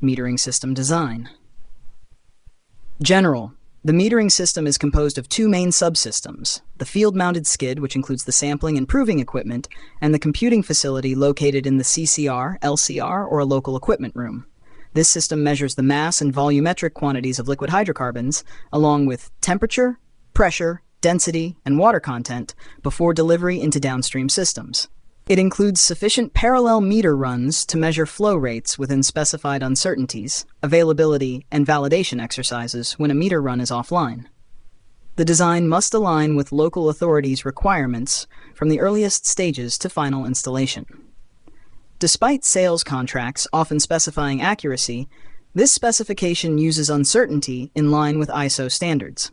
Metering system design. General. The metering system is composed of two main subsystems: the field-mounted skid, which includes the sampling and proving equipment, and the computing facility located in the CCR, LCR, or a local equipment room. This system measures the mass and volumetric quantities of liquid hydrocarbons, along with temperature, pressure, density, and water content before delivery into downstream systems. It includes sufficient parallel meter runs to measure flow rates within specified uncertainties, availability, and validation exercises when a meter run is offline. The design must align with local authorities' requirements from the earliest stages to final installation. Despite sales contracts often specifying accuracy, this specification uses uncertainty in line with ISO standards.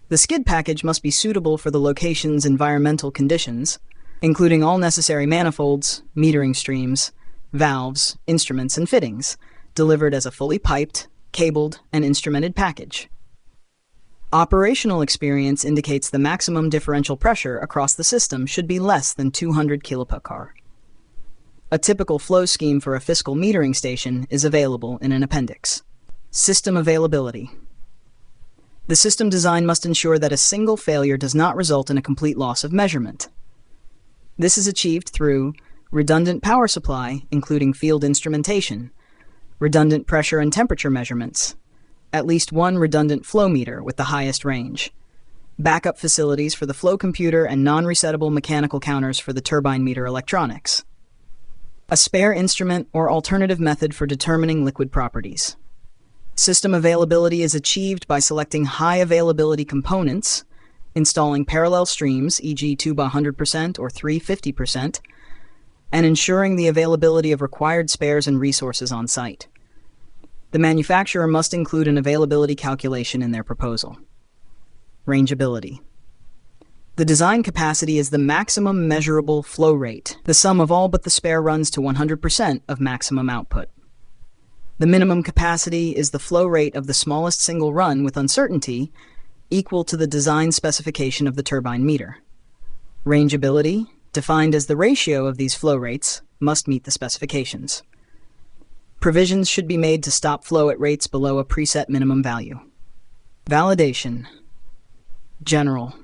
The skid package must be suitable for the location's environmental conditions, including all necessary manifolds, metering streams, valves, instruments, and fittings, delivered as a fully piped, cabled, and instrumented package. Operational experience indicates the maximum differential pressure across the system should be less than 200 kPa. A typical flow scheme for a Fiscal metering station is available in an appendix. System availability. The system design must ensure that a single failure does not result in a complete loss of measurement. This is achieved through redundant power supply, including field instrumentation, redundant pressure and temperature measurements, at least one redundant flow meter with the highest range, backup facilities for the flow computer and non-resettable mechanical counters for the turbine meter electronics, a spare instrument or alternative method for determining liquid properties. System availability is achieved by selecting high availability components, installing parallel streams, e.g. 2 by 100% or 3 50%, and ensuring the availability of required spares and resources on site. The manufacturer must include an availability calculation in their proposal. Rangeability. The design capacity is the maximum measurable flow rate, the sum of all but the spare runs to 100% of maximum output. The minimum capacity is the flow rate of the smallest single run with uncertainty equal to the design specification of the turbine meter. Rangeability, defined as the ratio of these flow rates, must meet the specifications. Provisions should be made to stop flow at rates below a preset minimum value. Validation. General.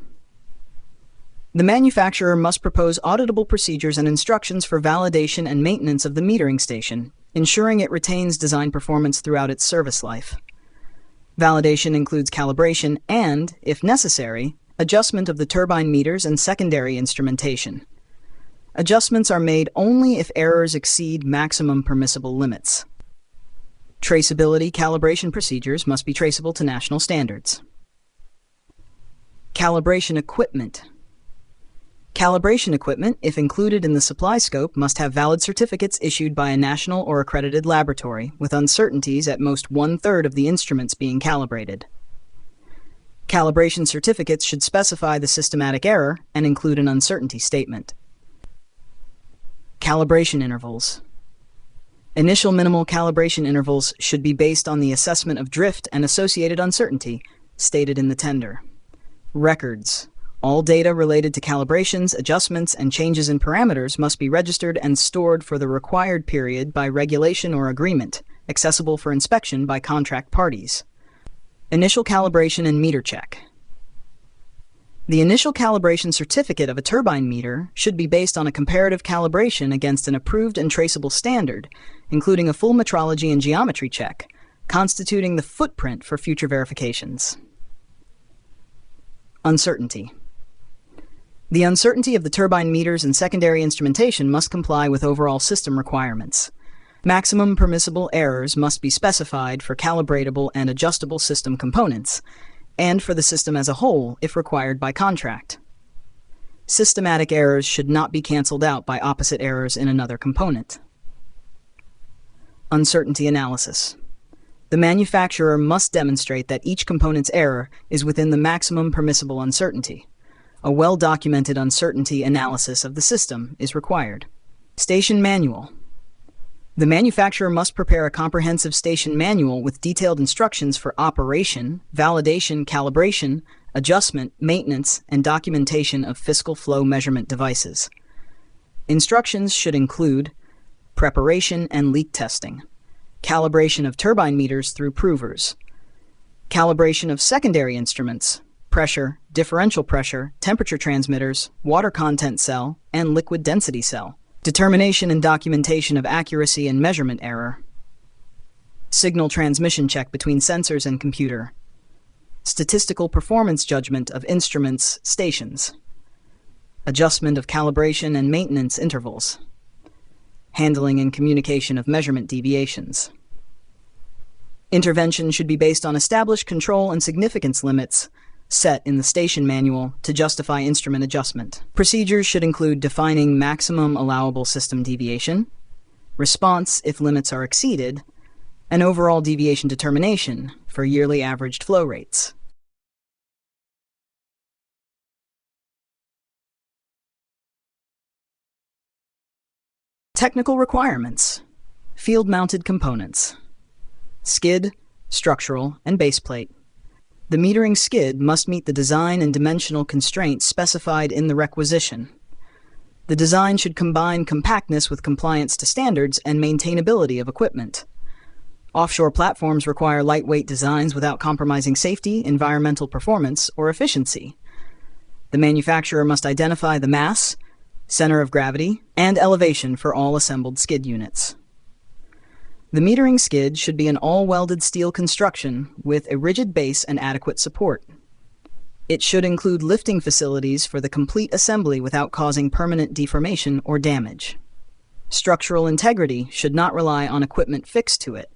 The manufacturer must propose auditable procedures and instructions for validation and maintenance of the metering station, ensuring it retains design performance throughout its service life. Validation includes calibration and, if necessary, adjustment of the turbine meters and secondary instrumentation. Adjustments are made only if errors exceed maximum permissible limits. Traceability calibration procedures must be traceable to national standards. Calibration equipment. Calibration equipment, if included in the supply scope, must have valid certificates issued by a national or accredited laboratory, with uncertainties at most 1/3 of the instruments being calibrated. Calibration certificates should specify the systematic error and include an uncertainty statement. Calibration intervals. Initial minimal calibration intervals should be based on the assessment of drift and associated uncertainty stated in the tender. Records. All data related to calibrations, adjustments, and changes in parameters must be registered and stored for the required period by regulation or agreement, accessible for inspection by contract parties. Initial calibration and meter check. The initial calibration certificate of a turbine meter should be based on a comparative calibration against an approved and traceable standard, including a full metrology and geometry check, constituting the footprint for future verifications. Uncertainty. The uncertainty of the turbine meters and secondary instrumentation must comply with overall system requirements. Maximum permissible errors must be specified for calibratable and adjustable system components, and for the system as a whole if required by contract. Systematic errors should not be canceled out by opposite errors in another component. Uncertainty analysis. The manufacturer must demonstrate that each component's error is within the maximum permissible uncertainty. A well-documented uncertainty analysis of the system is required. Station manual. The manufacturer must prepare a comprehensive station manual with detailed instructions for operation, validation, calibration, adjustment, maintenance, and documentation of Fiscal flow measurement devices. Instructions should include preparation and leak testing, calibration of turbine meters through provers, calibration of secondary instruments, pressure, differential pressure, temperature transmitters, water content cell, and liquid density cell, determination and documentation of accuracy and measurement error, signal transmission check between sensors and computer, statistical performance judgment of instruments, stations, adjustment of calibration and maintenance intervals, handling and communication of measurement deviations. Intervention should be based on established control and significance limits set in the station manual to justify instrument adjustment. Procedures should include defining maximum allowable system deviation, response if limits are exceeded, and overall deviation determination for yearly averaged flow rates. Technical requirements: field-mounted components, skid, structural, and baseplate. The metering skid must meet the design and dimensional constraints specified in the requisition. The design should combine compactness with compliance to standards and maintainability of equipment. Offshore platforms require lightweight designs without compromising safety, environmental performance, or efficiency. The manufacturer must identify the mass, center of gravity, and elevation for all assembled skid units. The metering skid should be an all-welded steel construction with a rigid base and adequate support. It should include lifting facilities for the complete assembly without causing permanent deformation or damage. Structural integrity should not rely on equipment fixed to it.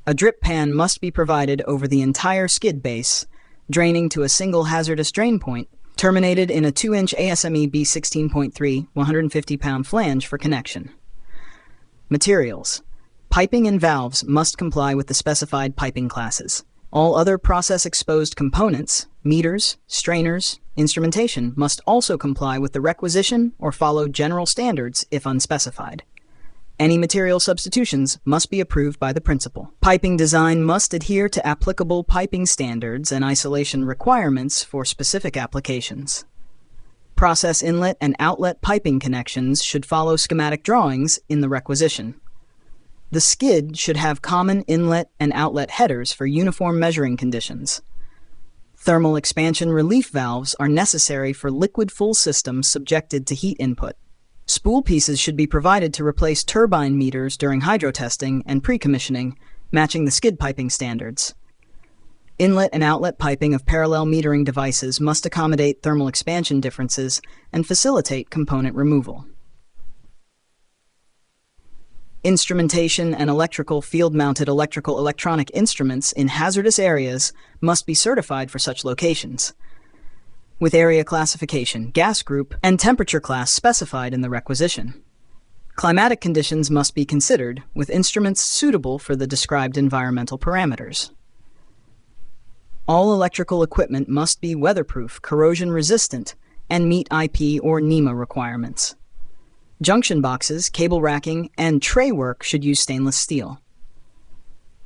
A drip pan must be provided over the entire skid base, draining to a single hazardous drain point, terminated in a 2-inch ASME B16.3 150-pound flange for connection. Materials: piping and valves must comply with the specified piping classes. All other process-exposed components, meters, strainers, instrumentation must also comply with the requisition or follow general standards if unspecified. Any material substitutions must be approved by the principal. Piping design must adhere to applicable piping standards and isolation requirements for specific applications. Process inlet and outlet piping connections should follow schematic drawings in the requisition. The skid should have common inlet and outlet headers for uniform measuring conditions. Thermal expansion relief valves are necessary for liquid full systems subjected to heat input. Spool pieces should be provided to replace turbine meters during hydrotesting and pre-commissioning, matching the skid piping standards. Inlet and outlet piping of parallel metering devices must accommodate thermal expansion differences and facilitate component removal. Instrumentation and electrical field-mounted electronic instruments in hazardous areas must be certified for such locations, with area classification, gas group, and temperature class specified in the requisition. Climatic conditions must be considered, with instruments suitable for the described environmental parameters. All electrical equipment must be weatherproof, corrosion-resistant, and meet IP or NEMA requirements. Junction boxes, cable racking, and tray work should use stainless steel.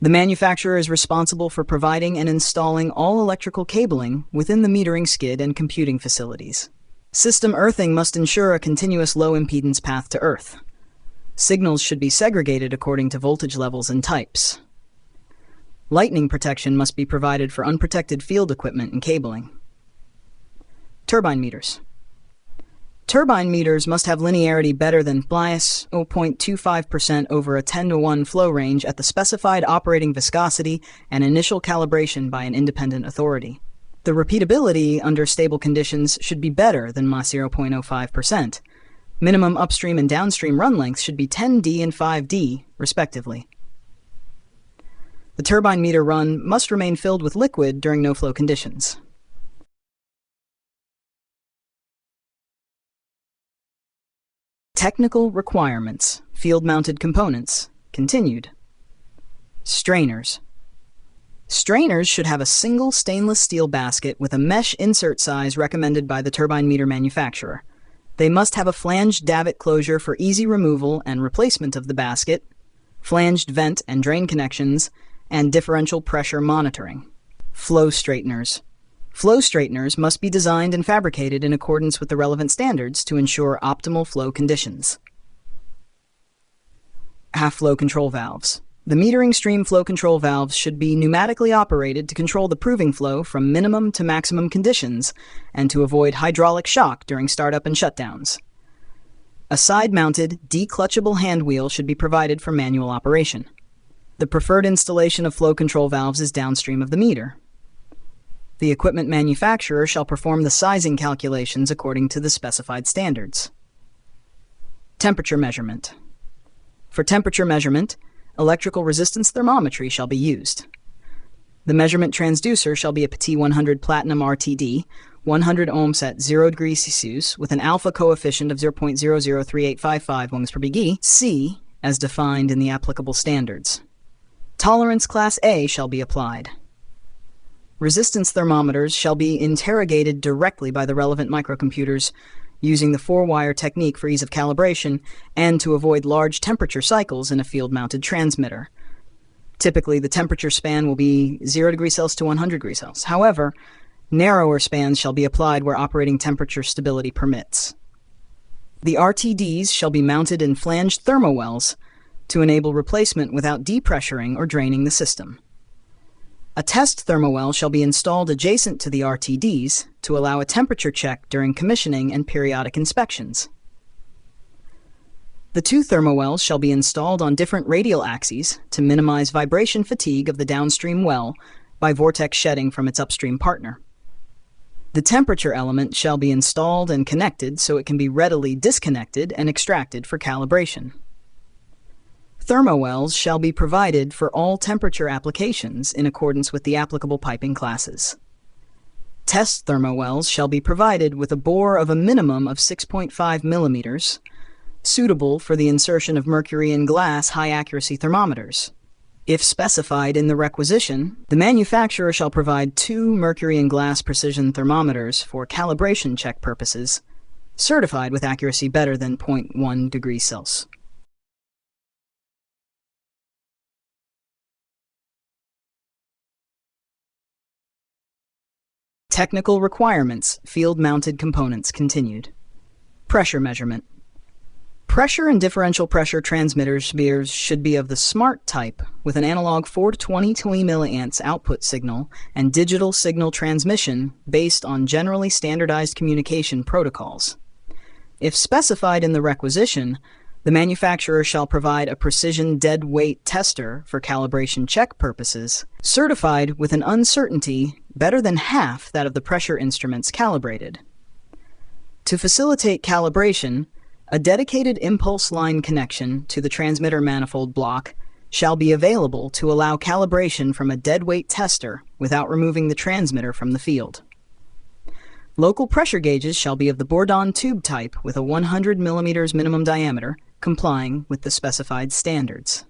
The manufacturer is responsible for providing and installing all electrical cabling within the metering skid and computing facilities. System earthing must ensure a continuous low-impedance path to earth. Signals should be segregated according to voltage levels and types. Lightning protection must be provided for unprotected field equipment and cabling. Turbine meters. Turbine meters must have linearity better than minus 0.25% over a 10:1 flow range at the specified operating viscosity and initial calibration by an independent authority. The repeatability under stable conditions should be better than minus 0.05%. Minimum upstream and downstream run lengths should be 10D and 5D, respectively. The turbine meter run must remain filled with liquid during no-flow conditions. Technical requirements: field-mounted components, continued. Strainers. Strainers should have a single stainless steel basket with a mesh insert size recommended by the turbine meter manufacturer. They must have a flanged davit closure for easy removal and replacement of the basket, flanged vent and drain connections, and differential pressure monitoring. Flow straighteners. Flow straighteners must be designed and fabricated in accordance with the relevant standards to ensure optimal flow conditions. Half-flow control valves. The metering stream flow control valves should be pneumatically operated to control the proving flow from minimum to maximum conditions and to avoid hydraulic shock during startup and shutdowns. A side-mounted, declutchable hand wheel should be provided for manual operation. The preferred installation of flow control valves is downstream of the meter. The equipment manufacturer shall perform the sizing calculations according to the specified standards. Temperature measurement. For temperature measurement, electrical resistance thermometry shall be used. The measurement transducer shall be a Petit 100 Platinum RTD, 100 ohms at 0 degrees Celsius with an alpha coefficient of 0.003855 ohms per BG, C, as defined in the applicable standards. Tolerance Class A shall be applied. Resistance thermometers shall be interrogated directly by the relevant microcomputers using the 4-wire technique for ease of calibration and to avoid large temperature cycles in a field-mounted transmitter. Typically, the temperature span will be 0 degrees Celsius to 100 degrees Celsius. However, narrower spans shall be applied where operating temperature stability permits. The RTDs shall be mounted in flanged thermowells to enable replacement without depressuring or draining the system. A test thermowell shall be installed adjacent to the RTDs to allow a temperature check during commissioning and periodic inspections. The 2 thermowells shall be installed on different radial axes to minimize vibration fatigue of the downstream well by vortex shedding from its upstream partner. The temperature element shall be installed and connected so it can be readily disconnected and extracted for calibration. Thermowells shall be provided for all temperature applications in accordance with the applicable piping classes. Test thermowells shall be provided with a bore of a minimum of 6.5 millimeters, suitable for the insertion of mercury in glass high-accuracy thermometers. If specified in the requisition, the manufacturer shall provide 2 mercury in glass precision thermometers for calibration check purposes, certified with accuracy better than 0.1 degrees Celsius. Technical requirements, field-mounted components continued. Pressure measurement. Pressure and differential pressure transmitters should be of the SMART type with an analog 420 milliamps output signal and digital signal transmission based on generally standardized communication protocols. If specified in the requisition, the manufacturer shall provide a precision dead weight tester for calibration check purposes, certified with an uncertainty better than half that of the pressure instruments calibrated. To facilitate calibration, a dedicated impulse line connection to the transmitter manifold block shall be available to allow calibration from a deadweight tester without removing the transmitter from the field. Local pressure gauges shall be of the Bourdon tube type with a 100 mm minimum diameter, complying with the specified standards.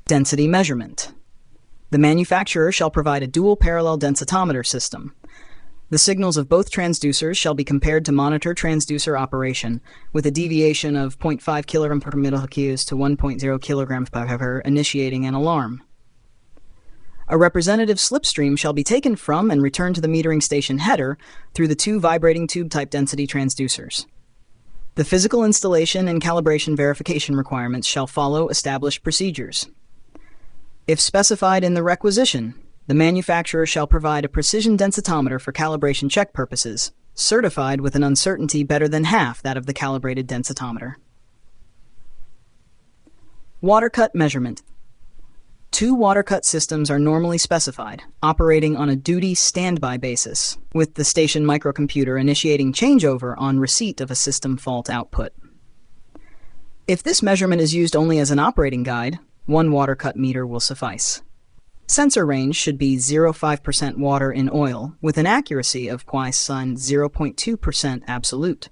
Density measurement. The manufacturer shall provide a dual parallel densitometer system. The signals of both transducers shall be compared to monitor transducer operation with a deviation of 0.5 kg per milliHQ to 1.0 kg per hour, initiating an alarm. A representative slipstream shall be taken from and returned to the metering station header through the 2 vibrating tube-type density transducers. The physical installation and calibration verification requirements shall follow established procedures. If specified in the requisition, the manufacturer shall provide a precision densitometer for calibration check purposes, certified with an uncertainty better than half that of the calibrated densitometer. Water cut measurement. 2 water cut systems are normally specified, operating on a duty standby basis, with the station microcomputer initiating changeover on receipt of a system fault output. If this measurement is used only as an operating guide, 1 water cut meter will suffice. Sensor range should be 0.5% water in oil, with an accuracy of 0.2% absolute.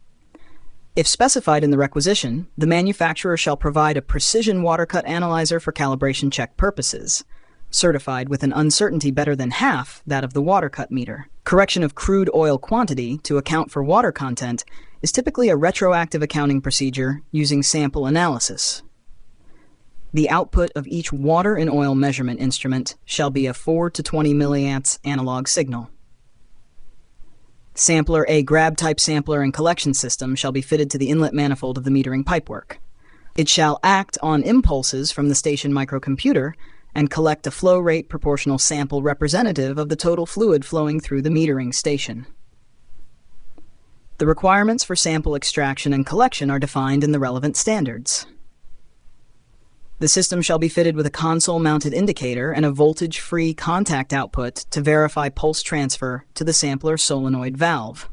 If specified in the requisition, the manufacturer shall provide a precision water cut analyzer for calibration check purposes, certified with an uncertainty better than half that of the water cut meter. Correction of crude oil quantity to account for water content is typically a retroactive accounting procedure using sample analysis. The output of each water and oil measurement instrument shall be a 4 to 20 milliamps analog signal. Sampler A grab-type sampler and collection system shall be fitted to the inlet manifold of the metering pipework. It shall act on impulses from the station microcomputer and collect a flow rate proportional sample representative of the total fluid flowing through the metering station. The requirements for sample extraction and collection are defined in the relevant standards. The system shall be fitted with a console-mounted indicator and a voltage-free contact output to verify pulse transfer to the sampler solenoid valve.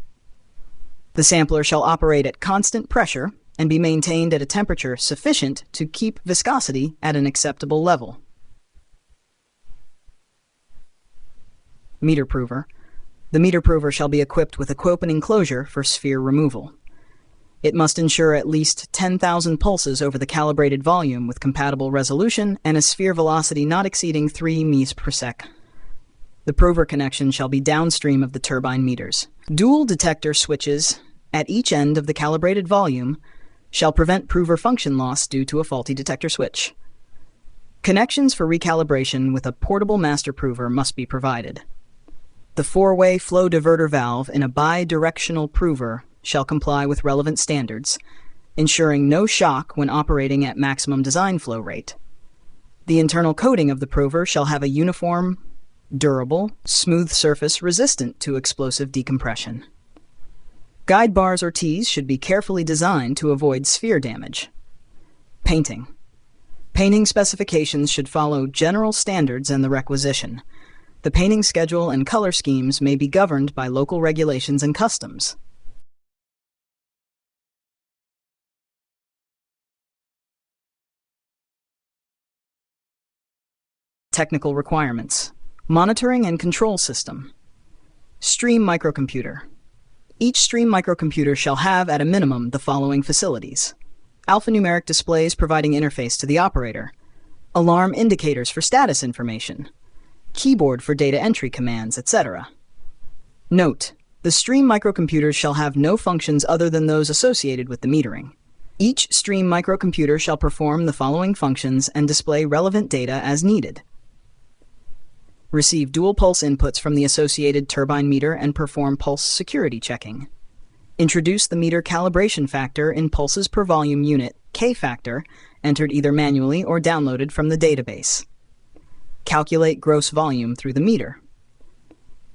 The sampler shall operate at constant pressure and be maintained at a temperature sufficient to keep viscosity at an acceptable level. Meter prover. The meter prover shall be equipped with a Quopen enclosure for sphere removal. It must ensure at least 10,000 pulses over the calibrated volume with compatible resolution and a sphere velocity not exceeding 3 ms per sec. The prover connection shall be downstream of the turbine meters. Dual detector switches at each end of the calibrated volume shall prevent prover function loss due to a faulty detector switch. Connections for recalibration with a portable master prover must be provided. The 4-way flow diverter valve in a bidirectional prover shall comply with relevant standards, ensuring no shock when operating at maximum design flow rate. The internal coating of the prover shall have a uniform, durable, smooth surface resistant to explosive decompression. Guide bars or tees should be carefully designed to avoid sphere damage. Painting. Painting specifications should follow general standards and the requisition. The painting schedule and color schemes may be governed by local regulations and customs. Technical requirements. Monitoring and control system. Stream microcomputer. Each stream microcomputer shall have at a minimum the following facilities: alphanumeric displays providing interface to the operator, alarm indicators for status information, keyboard for data entry commands, etc. Note: the stream microcomputers shall have no functions other than those associated with the metering. Each stream microcomputer shall perform the following functions and display relevant data as needed: receive dual pulse inputs from the associated turbine meter and perform pulse security checking. Introduce the meter calibration factor in pulses per volume unit, K factor, entered either manually or downloaded from the database. Calculate gross volume through the meter.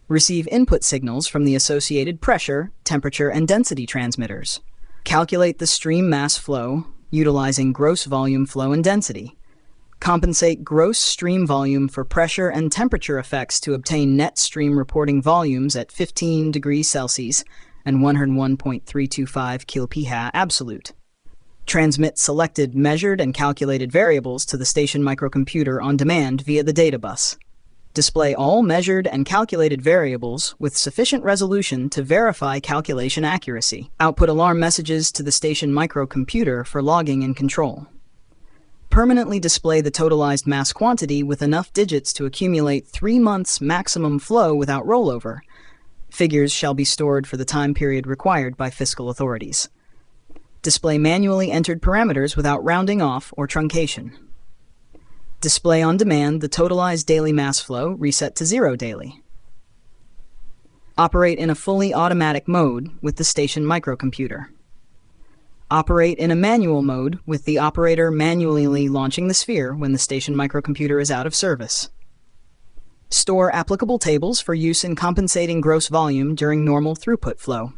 Receive input signals from the associated pressure, temperature, and density transmitters. Calculate the stream mass flow utilizing gross volume flow and density. Compensate gross stream volume for pressure and temperature effects to obtain net stream reporting volumes at 15 degrees Celsius and 101.325 kPa absolute. Transmit selected, measured, and calculated variables to the station microcomputer on demand via the data bus. Display all measured and calculated variables with sufficient resolution to verify calculation accuracy. Output alarm messages to the station microcomputer for logging and control. Permanently display the totalized mass quantity with enough digits to accumulate 3 months maximum flow without rollover. Figures shall be stored for the time period required by fiscal authorities. Display manually entered parameters without rounding off or truncation. Display on demand the totalized daily mass flow reset to 0 daily. Operate in a fully automatic mode with the station microcomputer. Operate in a manual mode with the operator manually launching the sphere when the station microcomputer is out of service. Store applicable tables for use in compensating gross volume during normal throughput flow.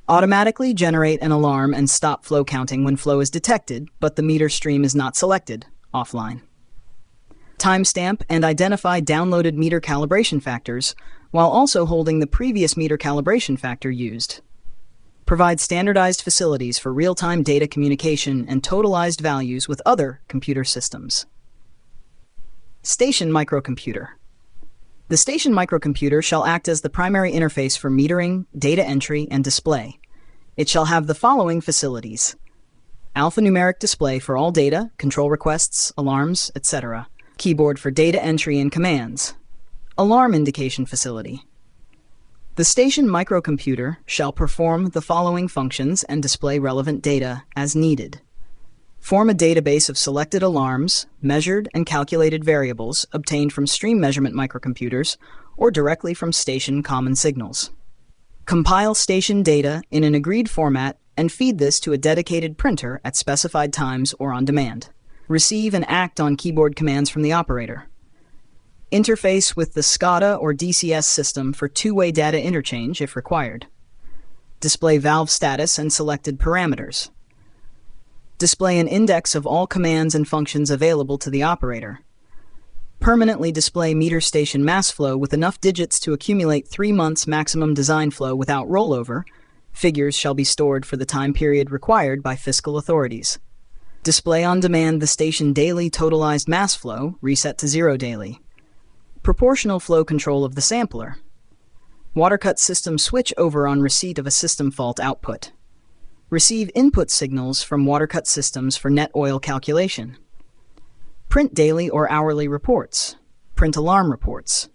Automatically generate an alarm and stop flow counting when flow is detected, but the meter stream is not selected, offline. Timestamp and identify downloaded meter calibration factors while also holding the previous meter calibration factor used. Provide standardized facilities for real-time data communication and totalized values with other computer systems. Station microcomputer. The station microcomputer shall act as the primary interface for metering, data entry, and display. It shall have the following facilities: alphanumeric display for all data, control requests, alarms, etc. Keyboard for data entry and commands. Alarm indication facility. The station microcomputer shall perform the following functions and display relevant data as needed. Form a database of selected alarms, measured and calculated variables obtained from stream measurement microcomputers or directly from station common signals. Compile station data in an agreed format and feed this to a dedicated printer at specified times or on demand. Receive and act on keyboard commands from the operator. Interface with the SCADA or DCS system for two-way data interchange if required. Display valve status and selected parameters. Display an index of all commands and functions available to the operator. Permanently display meter station mass flow with enough digits to accumulate 3 months maximum design flow without rollover. Figures shall be stored for the time period required by fiscal authorities. Display on demand the station daily totalized mass flow, reset to 0 daily. Proportional flow control of the sampler. Water cut system switch over on receipt of a system fault output. Receive input signals from water cut systems for net oil calculation. Print daily or hourly reports. Print alarm reports.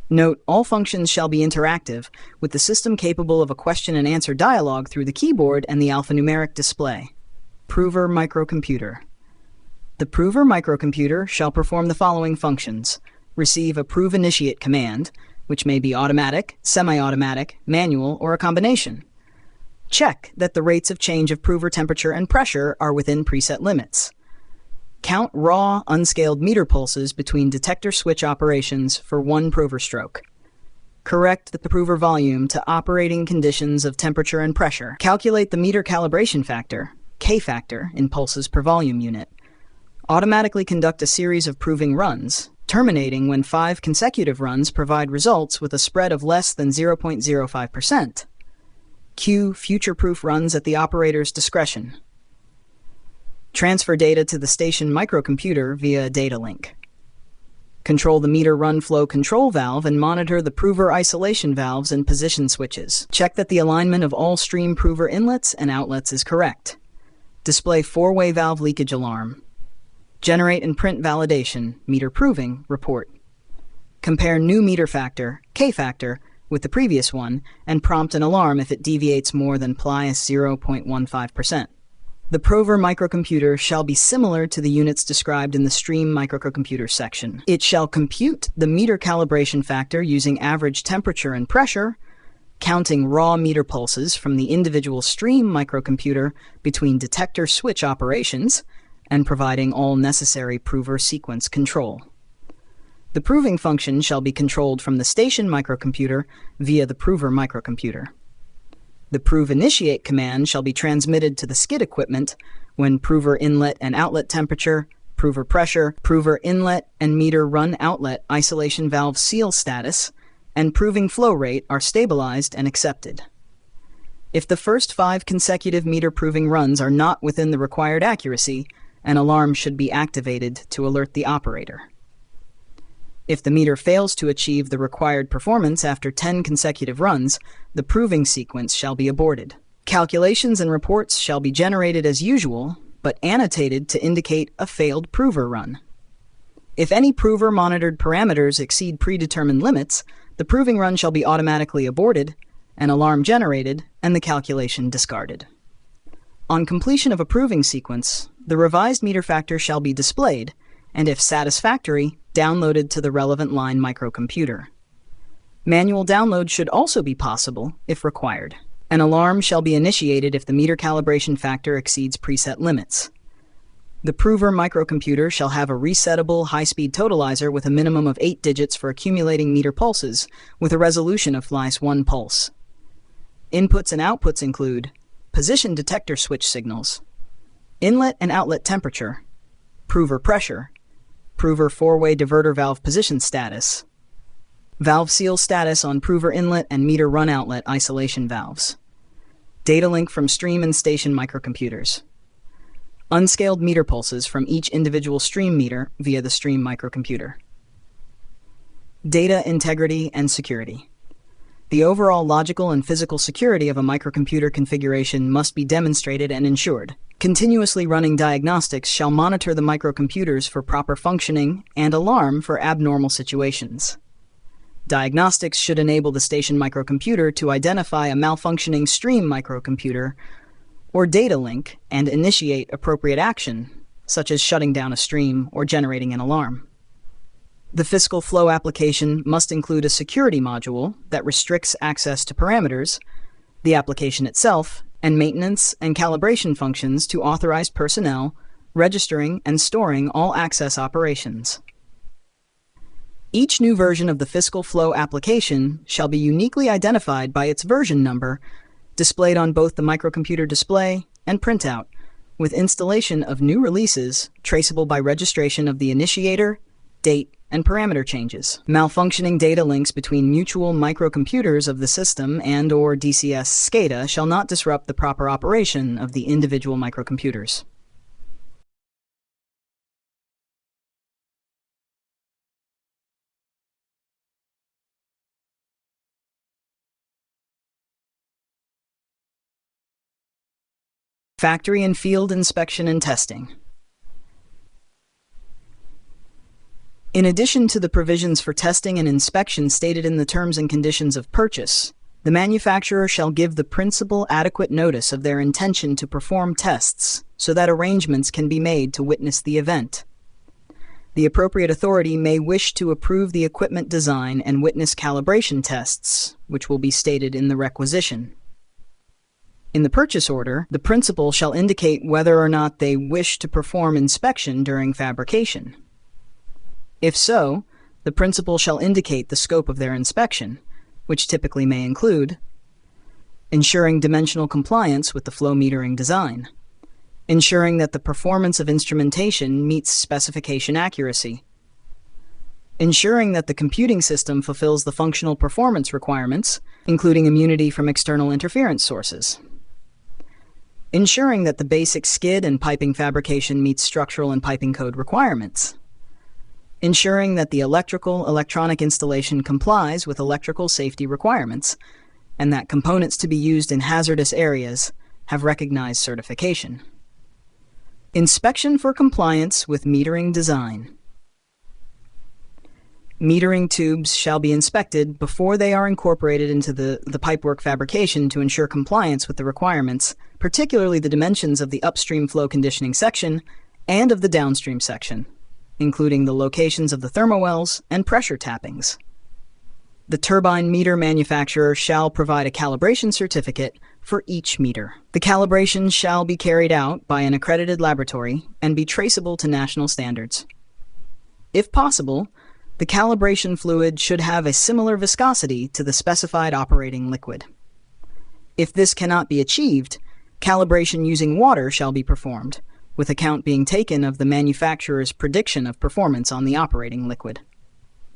Note, all functions shall be interactive, with the system capable of a question and answer dialogue through the keyboard and the alphanumeric display. Prover microcomputer. The Prover microcomputer shall perform the following functions. Receive a prove initiate command, which may be automatic, semi-automatic, manual, or a combination. Check that the rates of change of prover temperature and pressure are within preset limits. Count raw, unscaled meter pulses between detector switch operations for 1 prover stroke. Correct the prover volume to operating conditions of temperature and pressure. Calculate the meter calibration factor, K factor, in pulses per volume unit. Automatically conduct a series of proving runs, terminating when 5 consecutive runs provide results with a spread of less than 0.05%. Queue future-proof runs at the operator's discretion. Transfer data to the station microcomputer via a data link. Control the meter run flow control valve and monitor the prover isolation valves and position switches. Check that the alignment of all stream prover inlets and outlets is correct. Display 4-way valve leakage alarm. Generate and print validation, meter proving, report. Compare new meter factor, K factor, with the previous one, and prompt an alarm if it deviates more than plus 0.15%. The Prover microcomputer shall be similar to the units described in the Stream microcomputer section. It shall compute the meter calibration factor using average temperature and pressure, counting raw meter pulses from the individual Stream microcomputer between detector switch operations, and providing all necessary prover sequence control. The proving function shall be controlled from the station microcomputer via the Prover microcomputer. The prove initiate command shall be transmitted to the skid equipment when prover inlet and outlet temperature, prover pressure, prover inlet and meter run outlet isolation valve seal status, and proving flow rate are stabilized and accepted. If the first 5 consecutive meter proving runs are not within the required accuracy, an alarm should be activated to alert the operator. If the meter fails to achieve the required performance after 10 consecutive runs, the proving sequence shall be aborted. Calculations and reports shall be generated as usual, but annotated to indicate a failed prover run. If any prover monitored parameters exceed predetermined limits, the proving run shall be automatically aborted, an alarm generated, and the calculation discarded. On completion of a proving sequence, the revised meter factor shall be displayed, and if satisfactory, downloaded to the relevant line microcomputer. Manual download should also be possible, if required. An alarm shall be initiated if the meter calibration factor exceeds preset limits. The Prover microcomputer shall have a resettable high-speed totalizer with a minimum of 8 digits for accumulating meter pulses, with a resolution of +1 pulse. Inputs and outputs include position detector switch signals, inlet and outlet temperature, prover pressure, prover 4-way diverter valve position status, valve seal status on prover inlet and meter run outlet isolation valves, data link from stream and station microcomputers, unscaled meter pulses from each individual stream meter via the stream microcomputer. Data integrity and security. The overall logical and physical security of a microcomputer configuration must be demonstrated and ensured. Continuously running diagnostics shall monitor the microcomputers for proper functioning and alarm for abnormal situations. Diagnostics should enable the station microcomputer to identify a malfunctioning stream microcomputer or data link and initiate appropriate action, such as shutting down a stream or generating an alarm. The Fiscal Flow application must include a security module that restricts access to parameters, the application itself, and maintenance and calibration functions to authorized personnel, registering and storing all access operations. Each new version of the Fiscal Flow application shall be uniquely identified by its version number, displayed on both the microcomputer display and printout, with installation of new releases traceable by registration of the initiator, date, and parameter changes. Malfunctioning data links between mutual microcomputers of the system and/or DCS SCADA shall not disrupt the proper operation of the individual microcomputers. Factory and field inspection and testing. In addition to the provisions for testing and inspection stated in the terms and conditions of purchase, the manufacturer shall give the principal adequate notice of their intention to perform tests so that arrangements can be made to witness the event. The appropriate authority may wish to approve the equipment design and witness calibration tests, which will be stated in the requisition. In the purchase order, the principal shall indicate whether or not they wish to perform inspection during fabrication. If so, the principal shall indicate the scope of their inspection, which typically may include ensuring dimensional compliance with the flow metering design, ensuring that the performance of instrumentation meets specification accuracy, ensuring that the computing system fulfills the functional performance requirements, including immunity from external interference sources, ensuring that the basic skid and piping fabrication meets structural and piping code requirements, ensuring that the electronic installation complies with electrical safety requirements, and that components to be used in hazardous areas have recognized certification. Inspection for compliance with metering design. Metering tubes shall be inspected before they are incorporated into the pipework fabrication to ensure compliance with the requirements, particularly the dimensions of the upstream flow conditioning section and of the downstream section, including the locations of the thermowells and pressure tappings. The turbine meter manufacturer shall provide a calibration certificate for each meter. The calibration shall be carried out by an accredited laboratory and be traceable to national standards. If possible, the calibration fluid should have a similar viscosity to the specified operating liquid. If this cannot be achieved, calibration using water shall be performed, with account being taken of the manufacturer's prediction of performance on the operating liquid.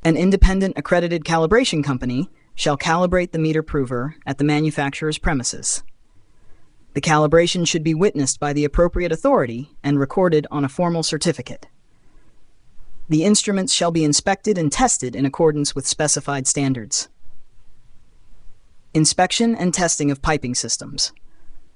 An independent accredited calibration company shall calibrate the meter prover at the manufacturer's premises. The calibration should be witnessed by the appropriate authority and recorded on a formal certificate. The instruments shall be inspected and tested in accordance with specified standards. Inspection and testing of piping systems.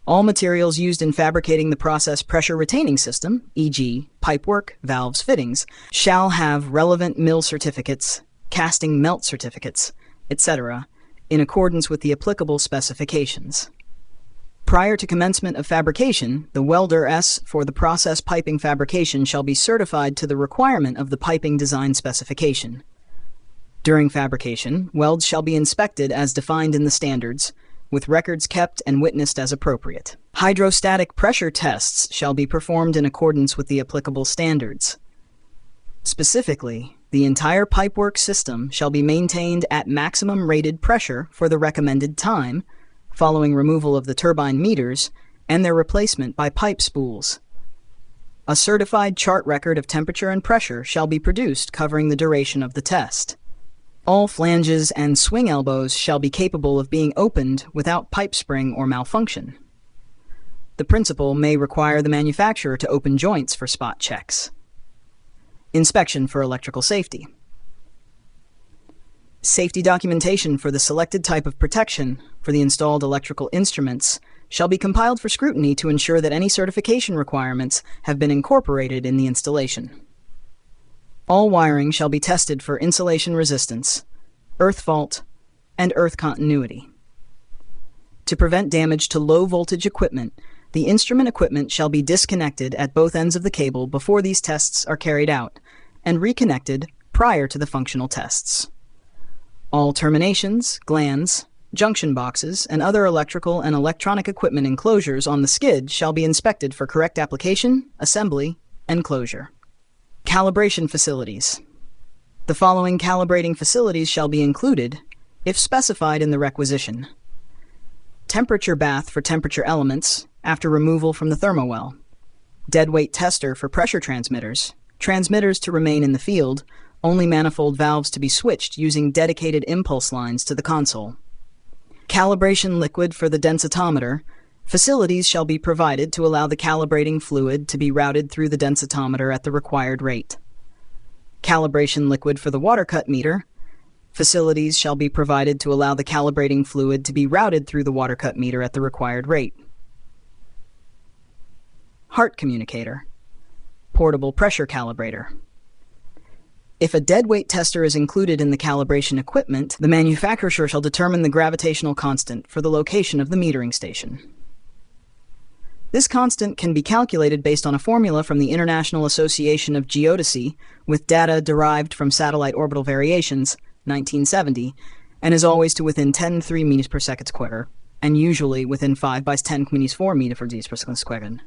All materials used in fabricating the process pressure retaining system, e.g., pipework, valves, fittings, shall have relevant mill certificates, casting melt certificates, etc., in accordance with the applicable specifications. Prior to commencement of fabrication, the welder S for the process piping fabrication shall be certified to the requirement of the piping design specification. During fabrication, welds shall be inspected as defined in the standards, with records kept and witnessed as appropriate. Hydrostatic pressure tests shall be performed in accordance with the applicable standards. Specifically, the entire pipework system shall be maintained at maximum rated pressure for the recommended time, following removal of the turbine meters and their replacement by pipe spools. A certified chart record of temperature and pressure shall be produced covering the duration of the test. All flanges and swing elbows shall be capable of being opened without pipe spring or malfunction. The principal may require the manufacturer to open joints for spot checks. Inspection for electrical safety. Safety documentation for the selected type of protection for the installed electrical instruments shall be compiled for scrutiny to ensure that any certification requirements have been incorporated in the installation. All wiring shall be tested for insulation resistance, earth fault, and earth continuity. To prevent damage to low-voltage equipment, the instrument equipment shall be disconnected at both ends of the cable before these tests are carried out, and reconnected prior to the functional tests. All terminations, glands, junction boxes, and other electrical and electronic equipment enclosures on the skid shall be inspected for correct application, assembly, and closure. Calibration facilities. The following calibrating facilities shall be included, if specified in the requisition. Temperature bath for temperature elements after removal from the thermowell. Deadweight tester for pressure transmitters. Transmitters to remain in the field, only manifold valves to be switched using dedicated impulse lines to the console. Calibration liquid for the densitometer. Facilities shall be provided to allow the calibrating fluid to be routed through the densitometer at the required rate. Calibration liquid for the water cut meter. Facilities shall be provided to allow the calibrating fluid to be routed through the water cut meter at the required rate. Heart communicator. Portable pressure calibrator. If a deadweight tester is included in the calibration equipment, the manufacturer shall determine the gravitational constant for the location of the metering station. This constant can be calculated based on a formula from the International Association of Geodesy with data derived from satellite orbital variations, 1970, and is always to within 10 meters per second square, and usually within 5 by 10 4 meters per second square.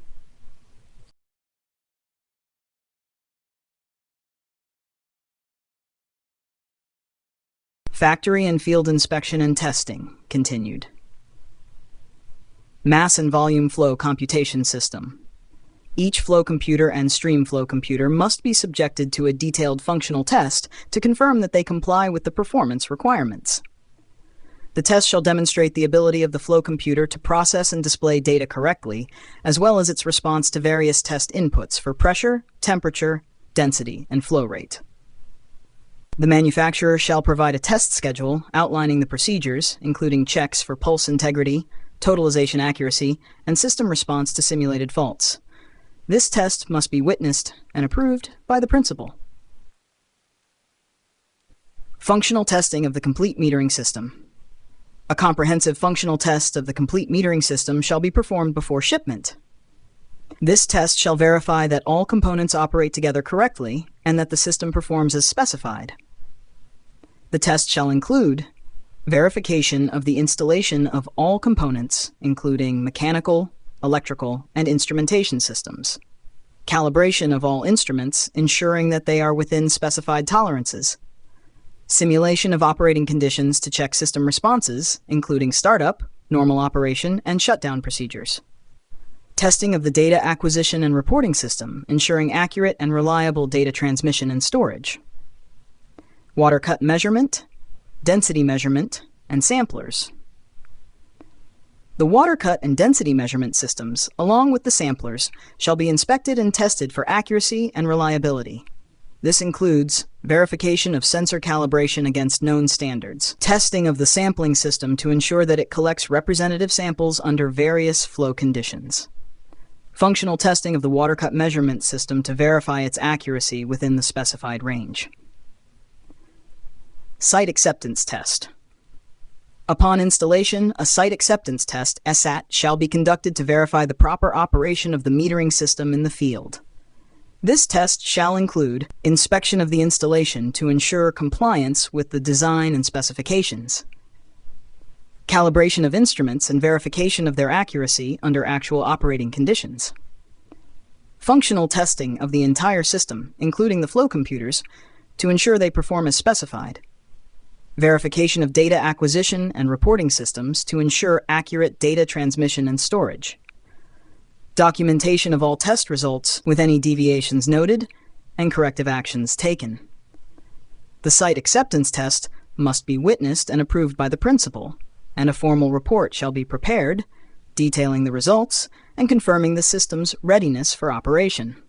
Factory and field inspection and testing continued. Mass and volume flow computation system. Each flow computer and stream flow computer must be subjected to a detailed functional test to confirm that they comply with the performance requirements. The test shall demonstrate the ability of the flow computer to process and display data correctly, as well as its response to various test inputs for pressure, temperature, density, and flow rate. The manufacturer shall provide a test schedule outlining the procedures, including checks for pulse integrity, totalization accuracy, and system response to simulated faults. This test must be witnessed and approved by the principal. Functional testing of the complete metering system. A comprehensive functional test of the complete metering system shall be performed before shipment. This test shall verify that all components operate together correctly and that the system performs as specified. The test shall include verification of the installation of all components, including mechanical, electrical, and instrumentation systems. Calibration of all instruments, ensuring that they are within specified tolerances. Simulation of operating conditions to check system responses, including startup, normal operation, and shutdown procedures. Testing of the data acquisition and reporting system, ensuring accurate and reliable data transmission and storage. Water cut measurement, density measurement, and samplers. The water cut and density measurement systems, along with the samplers, shall be inspected and tested for accuracy and reliability. This includes verification of sensor calibration against known standards, testing of the sampling system to ensure that it collects representative samples under various flow conditions, functional testing of the water cut measurement system to verify its accuracy within the specified range. Site acceptance test. Upon installation, a site acceptance test, SAT, shall be conducted to verify the proper operation of the metering system in the field. This test shall include inspection of the installation to ensure compliance with the design and specifications, calibration of instruments and verification of their accuracy under actual operating conditions, functional testing of the entire system, including the flow computers, to ensure they perform as specified, verification of data acquisition and reporting systems to ensure accurate data transmission and storage, documentation of all test results with any deviations noted, and corrective actions taken. The site acceptance test must be witnessed and approved by the principal, and a formal report shall be prepared, detailing the results and confirming the system's readiness for operation.